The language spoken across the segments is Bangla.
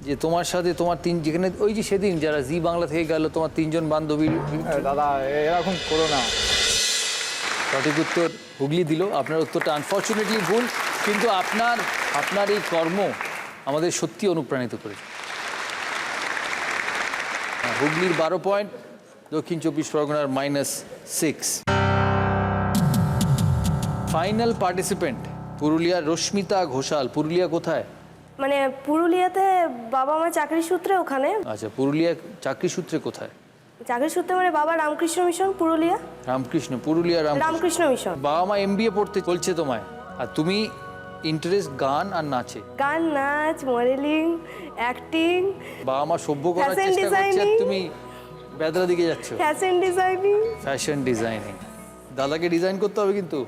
যে তোমার সাথে তোমার যেখানে ওই যে সেদিন যারা জি বাংলা থেকে গেল তোমার 3 জন বান্ধবী। দাদা এরকম করো না। সঠিক উত্তর হুগলি দিল। আপনার উত্তরটা আনফর্চুনেটলি ভুল, কিন্তু আপনার এই কর্ম আমাদের সত্যি অনুপ্রাণিত করেছে। হুগলির 12 পয়েন্ট, দক্ষিণ 24 পরগনার -6। ফাইনাল পার্টিসিপেন্ট পুরুলিয়ার রশ্মিতা ঘোষাল। পুরুলিয়া কোথায়? মানে পুরুলিয়াতে বাবা আমার চাকরি সূত্রে ওখানে। আচ্ছা, পুরুলিয়া চাকরি সূত্রে কোথায়? চাকরি সূত্রে মানে বাবা রামকৃষ্ণ মিশন পুরুলিয়া। পুরুলিয়া রামকৃষ্ণ মিশন। বাবা মা MBA পড়তে চলছে তোমায়, আর তুমি ইন্টারেস্ট গান আর নাচে। গান, নাচ, মডেলিং, অ্যাক্টিং। বাবা মা সভ্য করার Fashion চেষ্টা করছে, আর designing। তুমি বেদরা দিকে যাচ্ছ। Fashion designing. Fashion designing. দাদাকে ডিজাইন করতে হবে কিন্তু।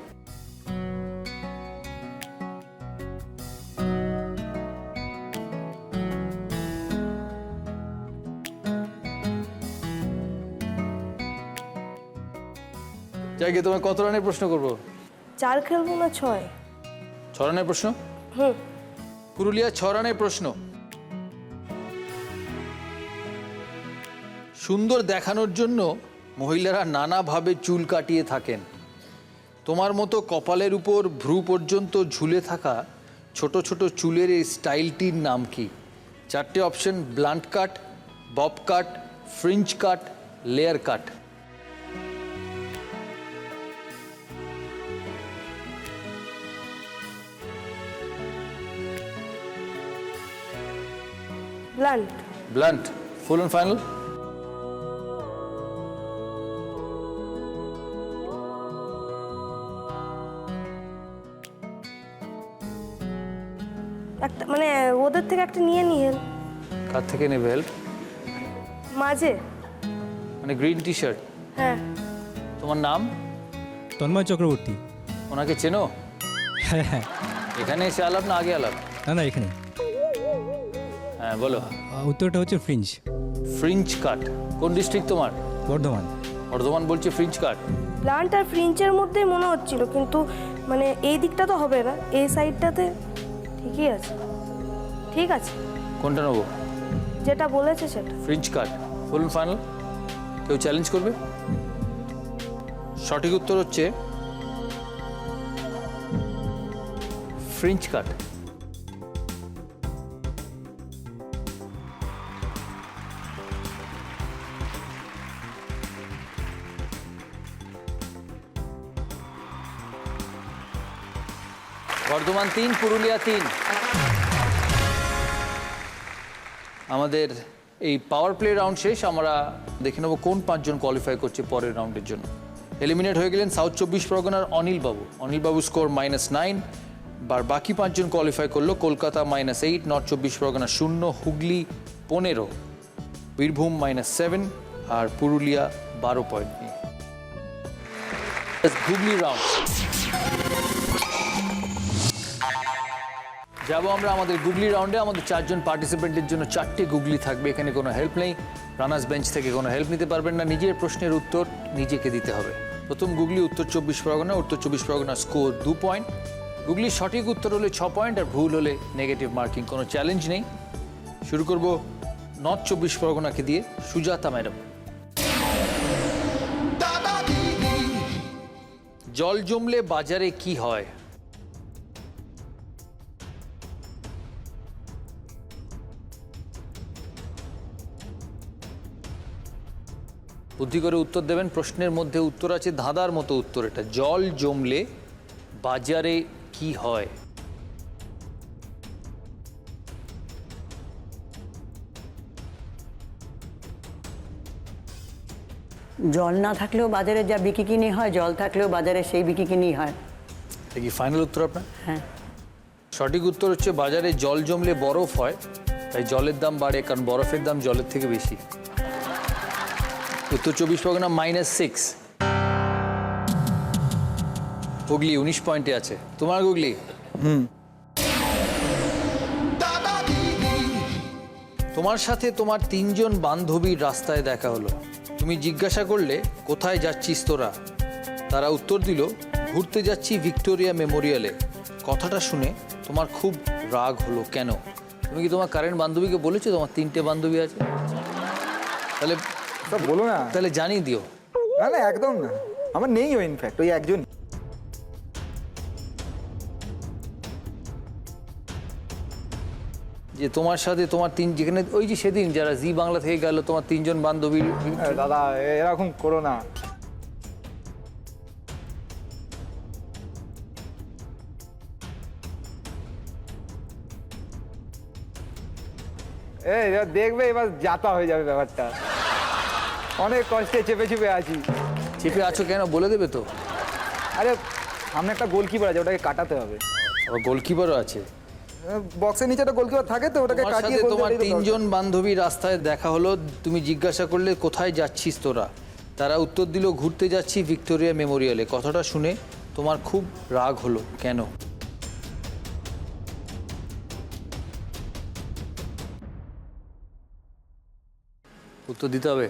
যাকে তোমায় কত রানের প্রশ্ন করবো? 4 খেলবো না 6? 6 রানের প্রশ্ন। পুরুলিয়া 6 রানের প্রশ্ন। সুন্দর দেখানোর জন্য মহিলারা নানাভাবে চুল কাটিয়ে থাকেন। তোমার মতো কপালের উপর ভ্রু পর্যন্ত ঝুলে থাকা ছোট ছোট চুলের এই স্টাইলটির নাম কি? 4টে option: blunt cut, bob cut, fringe cut, layer cut. Blunt. Blunt full and final? একটা মানে ওদের থেকে একটা নিয়ে নি হেল্প। কার থেকে নেবে হেল্প? মাঝে। মানে গ্রিন টি শার্ট। হ্যাঁ। তোমার নাম? তন্ময় চক্রবর্তী। ওনাকে চেনো? হ্যাঁ হ্যাঁ। এখানে এসে আলাপ না আগে আলাপ? না এখানে। হ্যাঁ বলো। উত্তরটা হচ্ছে ফ্রিঞ্জ। ফ্রিঞ্জ কাট কোন ডিস্ট্রিক্ট তোমার? বর্ধমান। বর্ধমান বলছে ফ্রিঞ্জ কাট। প্লান্ট আর ফ্রিঞ্চের মধ্যেই মনে হচ্ছিল, কিন্তু মানে এই দিকটা তো হবে না, এই সাইডটাতে ঠিকই আছে। ঠিক আছে, কোনটা নেবো? যেটা বলেছে সেটা। ফ্রিঞ্জ কাট ফুল ফাইনাল? কেউ চ্যালেঞ্জ করবে? সঠিক উত্তর হচ্ছে ফ্রিঞ্জ কাট। বর্ধমান 3, পুরুলিয়া 3। আমাদের এই পাওয়ার প্লে রাউন্ড শেষ। আমরা দেখে নেব কোন 5 জন কোয়ালিফাই করছে পরের রাউন্ডের জন্য। এলিমিনেট হয়ে গেলেন সাউথ 24 পরগনার অনিল বাবু স্কোর -9। বাকি 5 জন কোয়ালিফাই করলো। কলকাতা -8, নর্থ 24 পরগনা 0, হুগলি 15, বীরভূম -7 আর পুরুলিয়া 12 পয়েন্ট নিয়ে। হুগলি রাউন্ড যাবো আমরা। আমাদের গুগলি রাউন্ডে আমাদের 4 জন পার্টিসিপেন্টের জন্য 4টে গুগলি থাকবে। এখানে কোনো হেল্প নেই, রানার্স বেঞ্চ থেকে কোনো হেল্প নিতে পারবেন না। নিজের প্রশ্নের উত্তর নিজেকে দিতে হবে। প্রথম গুগলি উত্তর 24 পরগনা। উত্তর 24 পরগনা স্কোর 2 পয়েন্ট। গুগলির সঠিক উত্তর হলে 6 পয়েন্ট, আর ভুল হলে নেগেটিভ মার্কিং। কোনো চ্যালেঞ্জ নেই। শুরু করব নর্থ 24 পরগনাকে দিয়ে। সুজাতা ম্যাডাম। জল জমলে বাজারে কি হয়? বুদ্ধি করে উত্তর দেবেন। প্রশ্নের মধ্যে উত্তর আছে, ধাঁধার মতো উত্তর এটা। জল জমলে বাজারে কি হয়? জল না থাকলেও বাজারে যা বিকিকিনি হয়, জল থাকলেও বাজারে সেই বিকিকিনি হয়। এটা কি ফাইনাল উত্তর আপনার? হ্যাঁ। সঠিক উত্তর হচ্ছে বাজারে জল জমলে বরফ হয়, তাই জলের দাম বাড়ে, কারণ বরফের দাম জলের থেকে বেশি। উত্তর 24 পরগনা -6। হুগলি 19 পয়েন্টে আছে। তোমার গুগলি? তোমার সাথে তোমার 3 জন বান্ধবীর রাস্তায় দেখা হলো। তুমি জিজ্ঞাসা করলে কোথায় যাচ্ছিস তোরা? তারা উত্তর দিল ঘুরতে যাচ্ছি ভিক্টোরিয়া মেমোরিয়ালে। কথাটা শুনে তোমার খুব রাগ হলো, কেন? তুমি কি তোমার কারেন্ট বান্ধবীকে বলেছো তোমার 3টে বান্ধবী আছে? তাহলে সব বলো না। তাহলে জানিয়ে দিও। না না একদম না, আমার নেই ও ইনফ্যাক্ট, ওই একজন। যে তোমার সাথে তোমার যেখানে ওই যে সেদিন যারা জি বাংলা থেকে গেল তোমার 3জন বান্ধবীর দাদা এরকম করো না। এবার দেখবে, এবার যাতা হয়ে যাবে ব্যাপারটা। অনেক কষ্টে চেপে চেপে আছি। চেপে আছো কেন বলে দেবে তো? আরে সামনে একটা গোলকিপার আছে, ওটাকে কাটাতে হবে। আবার গোলকিপারও আছে। বক্সের নিচে একটা গোলকিপার থাকে তো, ওটাকে তোমার কাটিয়ে সাথে গোল তোমার দিলেই তো 3জন বান্ধবী রাস্তায় দেখা হলো, তুমি জিজ্ঞাসা করলে কোথায় যাচ্ছিস তোরা, তারা উত্তর দিল ঘুরতে যাচ্ছি ভিক্টোরিয়া মেমোরিয়ালে। কথাটা শুনে তোমার খুব রাগ হলো কেন? উত্তর দিতে হবে।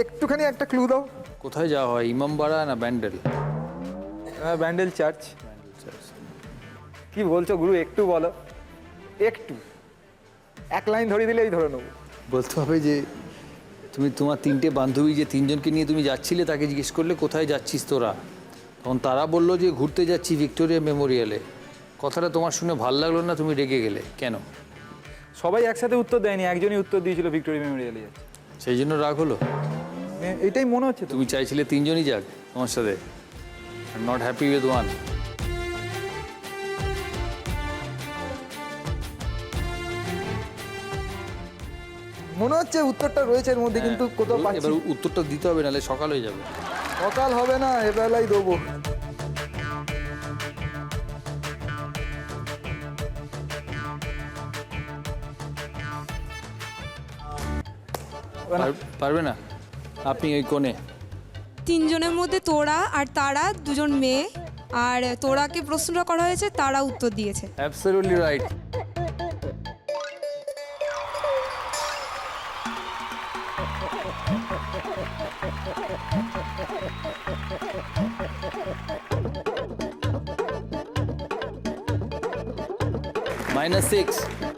একটুখানি একটা ক্লু দাও। কোথায় যাওয়া হয়, ইমামবাড়া না ব্যান্ডেল? ব্যান্ডেল চার্চ। কি বলছো গুরু, একটু বলো, একটু এক লাইন ধরিয়ে দিলেই ধরে নেবো। বলতে হবে যে তুমি তোমার 3টে বান্ধবী যে 3জনকে নিয়ে তুমি যাচ্ছিলে তাকে জিজ্ঞেস করলে কোথায় যাচ্ছিস তোরা, তখন তারা বললো যে ঘুরতে যাচ্ছি ভিক্টোরিয়া মেমোরিয়ালে। কথাটা তোমার শুনে ভালো লাগলো না, তুমি রেগে গেলে কেন? সবাই একসাথে উত্তর দেয়নি, একজনই উত্তর দিয়েছিল ভিক্টোরিয়া মেমোরিয়ালে যাচ্ছে। সেই জন্য রাগ হলো? এটাই মনে হচ্ছে। তুমি চাইছিলে 3জনই যাক তোমার সাথে, নট হ্যাপি উইথ ওয়ান। মনে হচ্ছে উত্তরটা রয়েছে এর মধ্যে, কিন্তু কোথাও পাচ্ছি এবার না। উত্তরটা দিতে হবে, নাহলে সকাল হয়ে যাবে। সকাল হবে না, এবেলাই দেবো। পারবে না? আপনি ওই কোণে। 3জনের মধ্যে তোরা আর তারা 2জন মেয়ে, আর তোরাকে প্রশ্নটা করা হয়েছে, তারা উত্তর দিয়েছে। Absolutely right. -6